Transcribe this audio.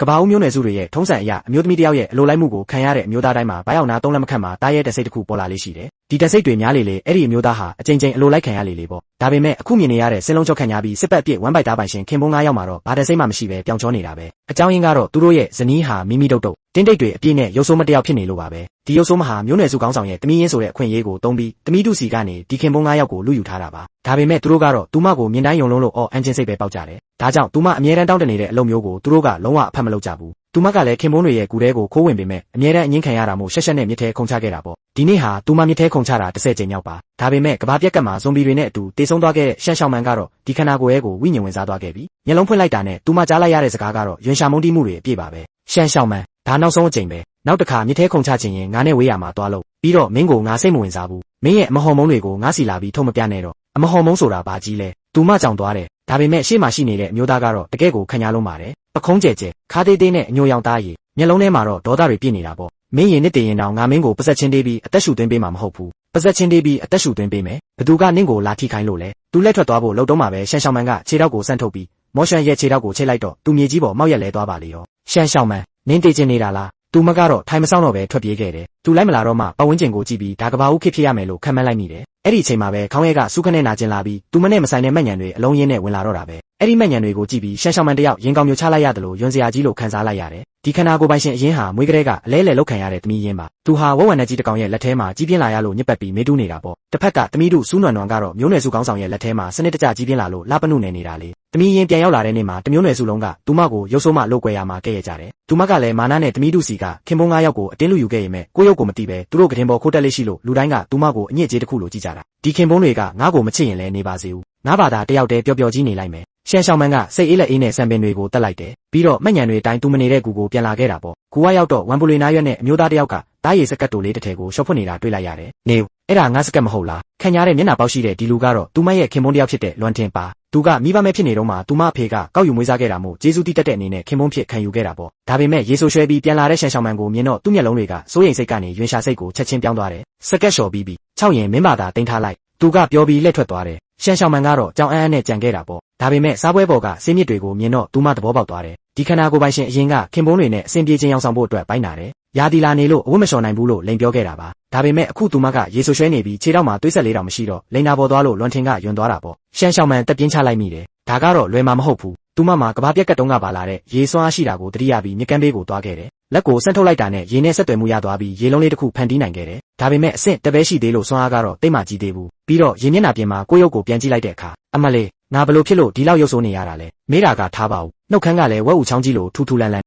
ကဘာဦးမျိုးနွယ်စုတွေရဲ့ထုံးစံအရအမျိုးသမီးတယောက်ရဲ့အလိုလိုက်မှုကိုခံရတဲ့အမျိုးသားတိုင်းမှာဘာရောက်နာသုံးလက်မခတ်မှာတားရဲတစိတ်တစ်ခုပေါ်လာလေးရှိတယ်။ဒီတစိတ်တွေများလေအဲ့ဒီအမျိုးသားဟာအချိန်ချင်းအလိုလိုက်ခံရလေပေါ့။ဒါပေမဲ့အခုမြင်နေရတဲ့စင်လုံးချုပ်ခံရပြီးစစ်ပတ်ပြည့်ဝမ်းပိုက်သားပိုင်ရှင်ခင်ပွန်း9ယောက်မှာတော့ဘာတစိတ်မှမရှိပဲပြောင်းချောနေတာပဲ။အကြောင်းရင်းကတော့သူတို့ရဲ့ဇနီးဟာမိမိတုတ်တင်းတိတ်တွေအပြည့်နဲ့ရုပ်ဆိုးမတယောက်ဖြစ်နေလို့ပါပဲ။ဒီရုပ်ဆိုးမဟာမျိုးနွယ်စုကောင်းဆောင်ရဲ့တမီးရင်းဆိုတဲ့အခွင့်အရေးကိုသုံးပြီးတမီးတုစီကနေဒီခင်ပွန်း9ယောက်ကိုလူယူထားတာပါ။ဒါပေမဲ့သူတို့ကတော့သူမကိုမြင်တိုင်းယုံလုံးလို့အန်ချင်းစိတ်ပဲပေါက်ကြတယ်။ဒါကြောင့်သူမအမြဲတမ်းတောင်းတနေတဲ့အလုပ်မျိုးကိုသူတို့ကလုံးဝအဖတ်မလုပ်ကြဘူး။သူမကလည်းခင်ပွန်းတွေရဲ့ကူထဲကိုခိုးဝင်ပေမဲ့အမြဲတမ်းအငင်းခံရတာမို့ရှက်နဲ့မြစ်ထဲခုန်ချခဲ့တာပေါ့ဒီနေ့ဟာသူမမြစ်ထဲခုန်ချတာ10ကြိမ်မြောက်ပါဒါပေမဲ့ကဘာပြက်ကတ်မှာဇွန်ဘီတွေနဲ့အတူတေဆုံးသွားခဲ့တဲ့ရှန်ရှောင်းမန်ကတော့ဒီခန္ဓာကိုယ်ရဲ့ကိုဝိညာဉ်ဝင်စားသွားခဲ့ပြီမျက်လုံးဖွင့်လိုက်တာနဲ့သူမကြားလိုက်ရတဲ့စကားကတော့ရွှင်ရှာမုန်းတိမှုတွေအပြည့်ပါပဲရှန်ရှောင်းမန်ဒါနောက်ဆုံးအကြိမ်ပဲနောက်တစ်ခါမြစ်ထဲခုန်ချခြင်းရင်ငါနဲ့ဝေးရမှာသွားလို့ပြီးတော့မင်းကိုငါစိတ်မဝင်စားဘူးမင်းရဲ့အမဟော်မုန်းတွေကိုငါစီလာပြီးထုံမပြနဲ့တော့အမဟော်မုန်းဆိုတာဘာကြီးလဲသူမကြောင်သွားတယ်ဒါပေမဲ့ရှေ့မှာရှိနေတဲ့အမျိုးသားကတော့တကယ့်ကိုခံရလုံးပါတယ်ပခုံးကျဲကျဲခါသေးသေးနဲ့အညိုရောင်သားရည်မျက်လုံးထဲမှာတော့ဒေါသတွေပြည့်နေတာပေါ့မင်းရင်နှစ်တည်ရင်တောင်ငါမင်းကိုပစက်ချင်းတေးပြီးအသက်ရှူသွင်းပေးမှာမဟုတ်ဘူးပစက်ချင်းတေးပြီးအသက်ရှူသွင်းပေးမယ်ဘသူကနင့်ကိုလာထိခိုင်းလို့လဲသူလက်ထွက်သွားဖို့လှုပ်တော့မှာပဲရှန်ရှောင်းမန်ကခြေထောက်ကိုဆန့်ထုတ်ပြီးမော်ရှန်ရဲ့ခြေထောက်ကိုချိတ်လိုက်တော့သူမြေကြီးပေါ်မောက်ရက်လဲသွားပါလေရောရှန်ရှောင်းမန်နင်းတေးချင်းနေတာလားသူမကတော့ထိုင်မဆောင်တော့ပဲထွက်ပြေးခဲ့တယ်သူလိုက်မလာတော့မှပဝန်းကျင်ကိုကြည့်ပြီးဒါကဘာဦးဖြစ်ရမယ်လို့ခံမှန်းလိုက်မိတယ်အဲ့ဒီအချိန်မှာပဲခေါင်းရဲကစုခနဲ့နာကျင်လာပြီးသူမနဲ့မဆိုင်တဲ့မှတ်ညံတွေအလုံးရင်းနဲ့ဝင်လာတော့တာပဲအဲ့ဒီမှတ်ညံတွေကိုကြည့်ပြီးရှန်ရှောင်းမန်တယောက်ရင်ကောင်းမျိုးချလိုက်ရတယ်လို့ယွန်းစရာကြီးလို့ခံစားလိုက်ရတယ်ဒီခန္ဓာကိုယ်ပိုင်ရှင်အရင်ဟာမွေးကလေးကအလဲလဲလောက်ခံရတဲ့သမီးရင်းပါသူဟာဝဝနဲ့ကြီးတကောင်ရဲ့လက်ထဲမှာကြီးပြင်းလာရလို့ညစ်ပတ်ပြီးမေးတူးနေတာပေါ့တစ်ဖက်ကသမီးတို့စူးနွန်နွန်ကတော့မျိုးနွယ်စုကောင်းဆောင်ရဲ့လက်ထဲမှာစနစ်တကျကြီးပြင်းလာလို့လှပနုနေနေတာလေသမီးရင်းပြန်ရောက်လာတဲ့နေ့မှာတမျိုးနွယ်စုလုံးကသူမကိုရုပ်ဆိုးမှလုတ်ကွဲရမှာကဲ့ရကြတယ်သူမကလည်းမာနနဲ့သမီးတို့စီကခင်ပွန်း9ယောက်ကိုအတင်းလူယူခဲ့ရင်မဲ့ကိုရုပ်ကိုမသိပဲသူတို့ကတင်ပေါ်ခိုးတက်လေးရှိလို့လူတိုင်းကသူမကိုအညစ်အကြေးတစ်ခုလိုကြည့်ကြတာဒီခင်ပွန်းတွေကငါ့ကိုမချစ်ရင်လည်းနေပါစေဦးငါဘာသာတယောက်တည်းပျော်ပျော်ကြီးနေလိုက်မယ်ရှန်ရှောင်းမန်ကစိတ်အေးလက်အေးနဲ့ဆံပင်တွေကိုတက်လိုက်တယ်ပြီးတော့မှတ်ညံတွေတိုင်းသူမနေတဲ့ကူကိုပြန်လာခဲ့တာပေါ့ကူကရောက်တော့ဝမ်ပူလီနာရွက်နဲ့အမျိုးသားတယောက်ကတားရည်စကတ်တိုလေးတစ်ထည်ကိုရှော့ဖွင့်နေတာတွေ့လိုက်ရတယ်နေအဲ့ဒါငါစကတ်မဟုတ်လားခံရတဲ့မျက်နှာပေါက်ရှိတဲ့ဒီလူကတော့သူမရဲ့ခင်ပွန်းတယောက်ဖြစ်တဲ့လွမ်တင်ပါသူကမိဘမဲ့ဖြစ်နေတော့မှသူမအဖေကကောက်ယူမွေးစားခဲ့တာမို့ကျေးဇူးတိတက်တဲ့အနေနဲ့ခင်ပွန်းဖြစ်ခံယူခဲ့တာပေါ့ဒါပေမဲ့ရေဆိုရွှဲပြီးပြန်လာတဲ့ရှန်ရှောင်းမန်ကိုမြင်တော့သူ့မျက်လုံးတွေကစိုးရိမ်စိတ်ကနေရွှင်ရှာစိတ်ကိုချက်ချင်းပြောင်းသွားတယ်စကတ်လျှော်ပြီး6ရင်မင်းဘာသာတင်ထားလိုက်သူကပြောပြီးလက်ထွက်သွားတယ်ရှန်ရှောင်းမန်ကတော့ကြောင်အန်းနဲ့ကြံခဲ့တာပေါ့ဒါပေမဲ့စားပွဲပေါ်ကဆေးမြစ်တွေကိုမြင်တော့သူမသဘောပေါက်သွားတယ်ဒီခန္ဓာကိုယ်ပိုင်ရှင်အရင်ကခင်ပွန်းတွေနဲ့အစဉ်ပြေချင်းအောင်ဆောင်ဖို့အတွက်ပိုင်းနာတယ်ရာဒီလာနေလို့အဝတ်မလျှော်နိုင်ဘူးလို့လိန်ပြောခဲ့တာပါဒါပေမဲ့အခုသူမကရေဆိုရွှဲနေပြီးခြေထောက်မှာသွေးဆက်လေးတောင်မရှိတော့လိန်နာပေါ်သွားလို့လွန်ထင်ကယွန်သွားတာပေါ့ရှန်ရှောင်းမန်တက်ပြင်းချလိုက်မိတယ်ဒါကတော့လွယ်မှာမဟုတ်ဘူးသူမမှာကဘာပြက်ကတ်တုံးကပါလာတဲ့ရေစွမ်းအားရှိတာကိုတတိယပြီးမြကန်းဘေးကိုသွားခဲ့တယ်လက်ကိုဆန့်ထုတ်လိုက်တာနဲ့ရေနဲ့ဆက်သွယ်မှုရသွားပြီးရေလုံးလေးတစ်ခုဖန်တီးနိုင်ခဲ့တယ်ဒါပေမဲ့အဆင့်တပဲရှိသေးလို့စွမ်းအားကတော့တိတ်မှကြီးသေးဘူးပြီးတော့ရေမျက်နှာပြင်မှာကိုယ့်ရုပ်ကိုပြန်ကြည့်လိုက်တဲ့အခါအမလေးငါဘလို့ဖြစ်လို့ဒီလောက်ရုပ်ဆိုးနေရတာလဲမေးတာကထားပါဦးနှုတ်ခမ်းကလည်းဝက်ဦးချောင်းကြီးလိုထူထူလန်လန်